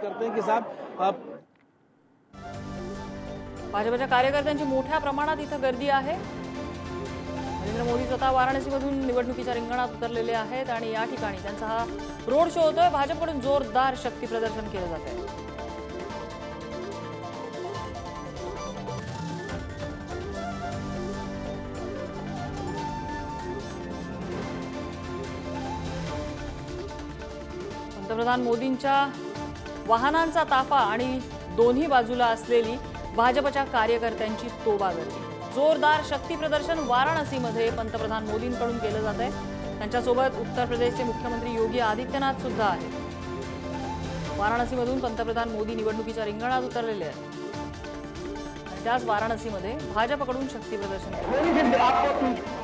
करते हैं कि साहब भाजपच्या कार्यकर्त्यांची मोठ्या प्रमाणात इथं गर्दी आहे। नरेंद्र मोदी स्वतः वाराणसीमधून निवडणुकीच्या रिंगणात उतरलेले आहेत आणि या ठिकाणी त्यांचा हा रोड शो होतोय। भाजपकडून जोरदार शक्ती प्रदर्शन केलं जात आहे। पंतप्रधान मोदींच्या वाहनांचा ताफा आणि दोन्ही बाजूला असलेली भाजपच्या कार्यकर्त्यांची तोबा गर्दी। जोरदार शक्ती प्रदर्शन वाराणसीमध्ये पंतप्रधान मोदींकडून केलं जात आहे। त्यांच्यासोबत उत्तर प्रदेशचे मुख्यमंत्री योगी आदित्यनाथ सुद्धा आहेत। वाराणसीमधून पंतप्रधान मोदी निवडणुकीच्या रिंगणात उतरलेले आहेत आणि त्याच वाराणसीमध्ये भाजपकडून शक्ती प्रदर्शन केलं।